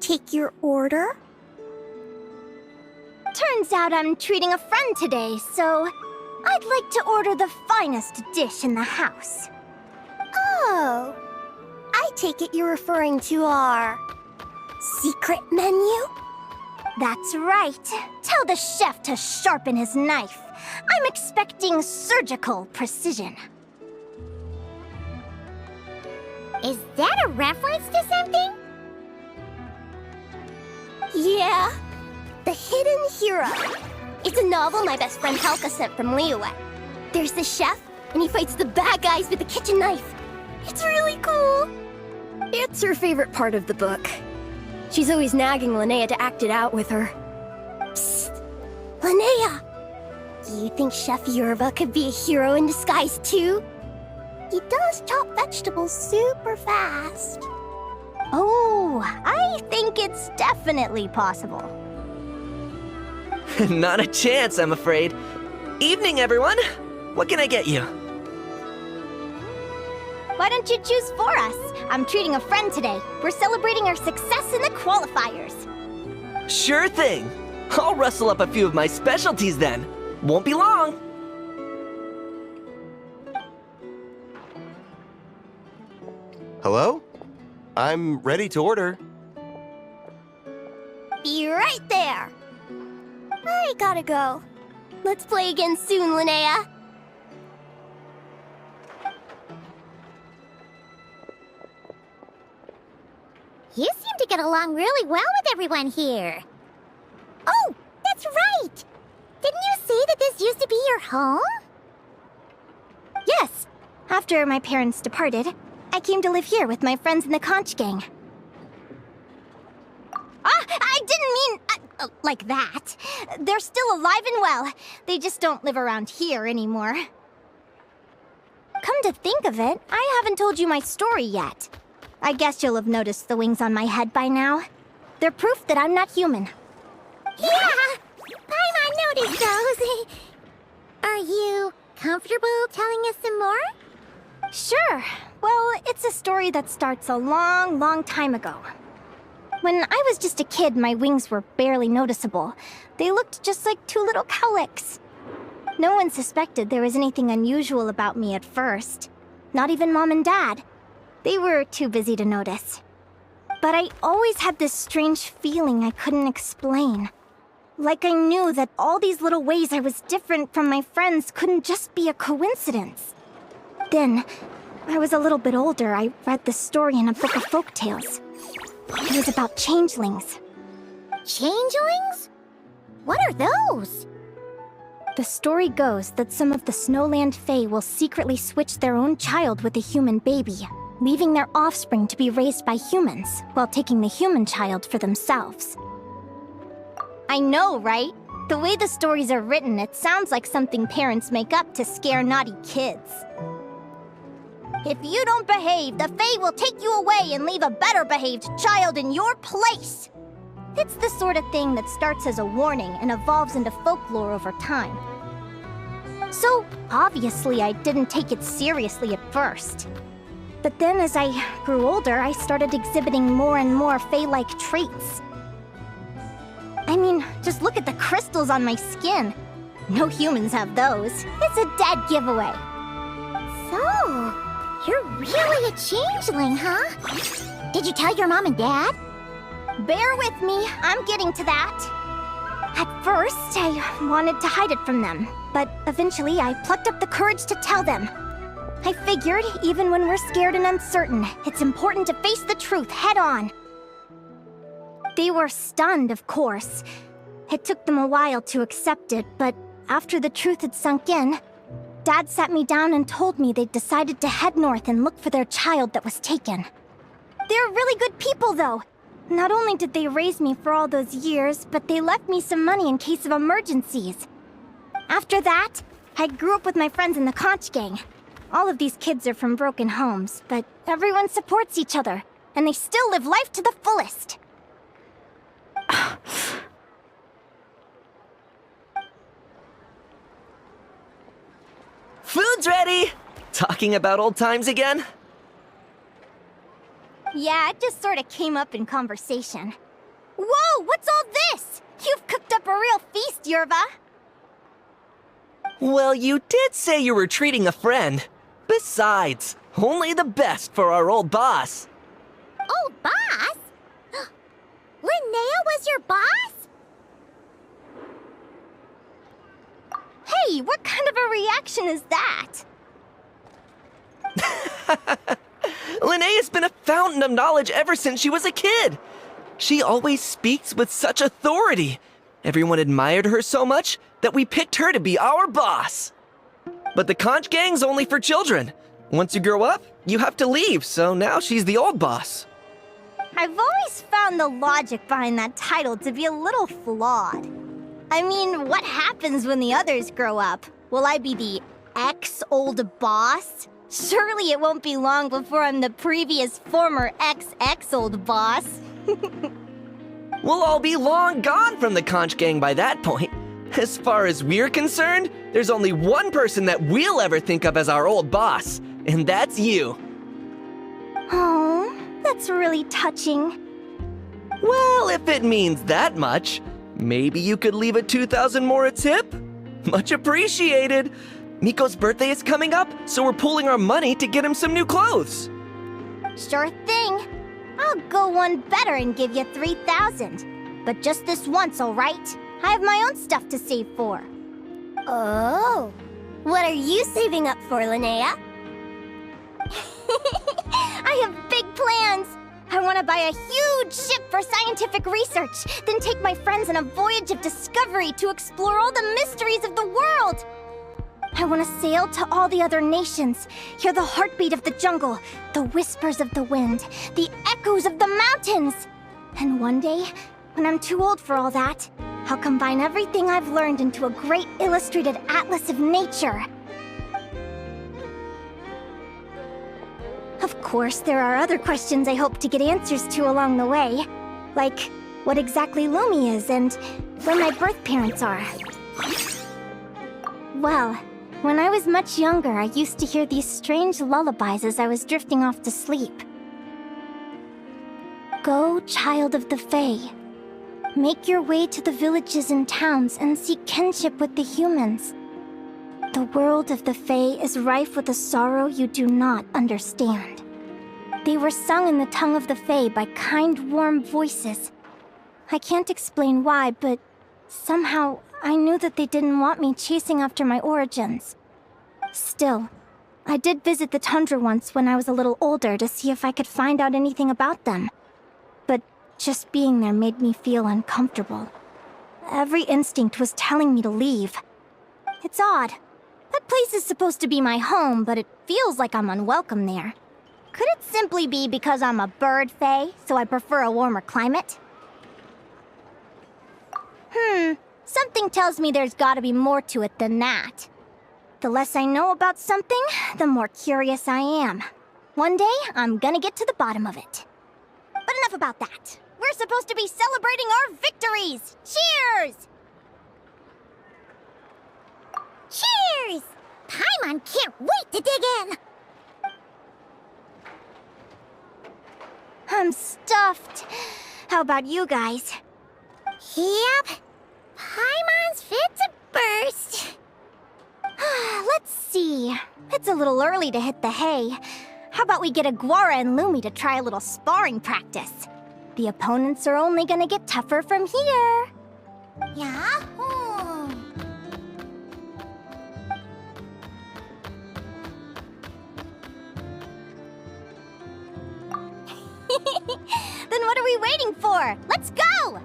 take your order? Turns out I'm treating a friend today, so I'd like to order the finest dish in the house. Oh, I take it you're referring to our secret menu? That's right. Tell the chef to sharpen his knife. I'm expecting surgical precision. Is that a reference to something? Yeah, The Hidden Hero. It's a novel my best friend Halka sent from Linnea. There's the chef, and he fights the bad guys with a kitchen knife. It's really cool. It's her favorite part of the book. She's always nagging Linnea to act it out with her. Psst! Linnea! Do you think Chef Yerba could be a hero in disguise too? He does chop vegetables super fast. Oh, I think it's definitely possible. Not a chance, I'm afraid. Evening, everyone. What can I get you? Why don't you choose for us? I'm treating a friend today. We're celebrating our success in the qualifiers. Sure thing. I'll rustle up a few of my specialties then. Won't be long. Hello? I'm ready to order. Be right there. I gotta go. Let's play again soon, Linnea. You seem to get along really well with everyone here. Oh, that's right! Didn't you say that this used to be your home? Yes. After my parents departed, I came to live here with my friends in the conch gang. I didn't mean like that. They're still alive and well. They just don't live around here anymore. Come to think of it, I haven't told you my story yet. I guess you'll have noticed the wings on my head by now. They're proof that I'm not human. Yeah! Paimon noticed those. Are you comfortable telling us some more? Sure. Well, it's a story that starts a long, long time ago. When I was just a kid, my wings were barely noticeable. They looked just like two little cowlicks. No one suspected there was anything unusual about me at first. Not even Mom and Dad. They were too busy to notice. But I always had this strange feeling I couldn't explain. Like I knew that all these little ways I was different from my friends couldn't just be a coincidence. Then, I was a little bit older, I read this story in a book of folktales. It was about changelings. Changelings? What are those? The story goes that some of the Snowland Fae will secretly switch their own child with a human baby, leaving their offspring to be raised by humans, while taking the human child for themselves. I know, right? The way the stories are written, it sounds like something parents make up to scare naughty kids. If you don't behave, the Fae will take you away and leave a better-behaved child in your place. It's the sort of thing that starts as a warning and evolves into folklore over time. So, obviously, I didn't take it seriously at first. But then as I grew older, I started exhibiting more and more Fae-like traits. I mean, just look at the crystals on my skin. No humans have those. It's a dead giveaway. So, you're really a changeling, huh? Did you tell your mom and dad? Bear with me, I'm getting to that. At first, I wanted to hide it from them, but eventually I plucked up the courage to tell them. I figured, even when we're scared and uncertain, it's important to face the truth head on. They were stunned, of course. It took them a while to accept it, but after the truth had sunk in, Dad sat me down and told me they'd decided to head north and look for their child that was taken. They're really good people, though. Not only did they raise me for all those years, but they left me some money in case of emergencies. After that, I grew up with my friends in the conch gang. All of these kids are from broken homes, but everyone supports each other, and they still live life to the fullest. Food's ready! Talking about old times again? Yeah, it just sort of came up in conversation. Whoa, what's all this? You've cooked up a real feast, Yerva. Well, you did say you were treating a friend. Besides, only the best for our old boss. Old boss? Linnea was your boss? Hey, what kind of a reaction is that? Linnea's been a fountain of knowledge ever since she was a kid. She always speaks with such authority. Everyone admired her so much that we picked her to be our boss. But the conch gang's only for children. Once you grow up, you have to leave, so now she's the old boss. I've always found the logic behind that title to be a little flawed. I mean, what happens when the others grow up? Will I be the ex-old boss? Surely it won't be long before I'm the previous former ex-old boss. We'll all be long gone from the conch gang by that point. As far as we're concerned, there's only one person that we'll ever think of as our old boss, and that's you. Oh, that's really touching. Well, if it means that much, maybe you could leave a 2,000 more a tip? Much appreciated. Miko's birthday is coming up, so we're pooling our money to get him some new clothes. Sure thing. I'll go one better and give you 3,000. But just this once, all right? I have my own stuff to save for. Oh. What are you saving up for, Linnea? I have big plans. I want to buy a huge ship for scientific research, then take my friends on a voyage of discovery to explore all the mysteries of the world. I want to sail to all the other nations, hear the heartbeat of the jungle, the whispers of the wind, the echoes of the mountains. And one day, when I'm too old for all that, I'll combine everything I've learned into a great illustrated atlas of nature. Of course, there are other questions I hope to get answers to along the way. Like, what exactly Lumi is and where my birth parents are. Well, when I was much younger, I used to hear these strange lullabies as I was drifting off to sleep. Go, child of the Fae. Make your way to the villages and towns and seek kinship with the humans. The world of the Fae is rife with a sorrow you do not understand. They were sung in the tongue of the Fae by kind, warm voices. I can't explain why, but somehow I knew that they didn't want me chasing after my origins. Still, I did visit the tundra once when I was a little older to see if I could find out anything about them. But just being there made me feel uncomfortable. Every instinct was telling me to leave. It's odd. That place is supposed to be my home, but it feels like I'm unwelcome there. Could it simply be because I'm a bird fae, so I prefer a warmer climate? Something tells me there's gotta be more to it than that. The less I know about something, the more curious I am. One day, I'm gonna get to the bottom of it. But enough about that. We're supposed to be celebrating our victories! Cheers! Cheers! Paimon can't wait to dig in! I'm stuffed. How about you guys? Yep. Paimon's fit to burst. Let's see. It's a little early to hit the hay. How about we get Aguara and Lumi to try a little sparring practice? The opponents are only gonna get tougher from here. Yahoo! Then what are we waiting for? Let's go!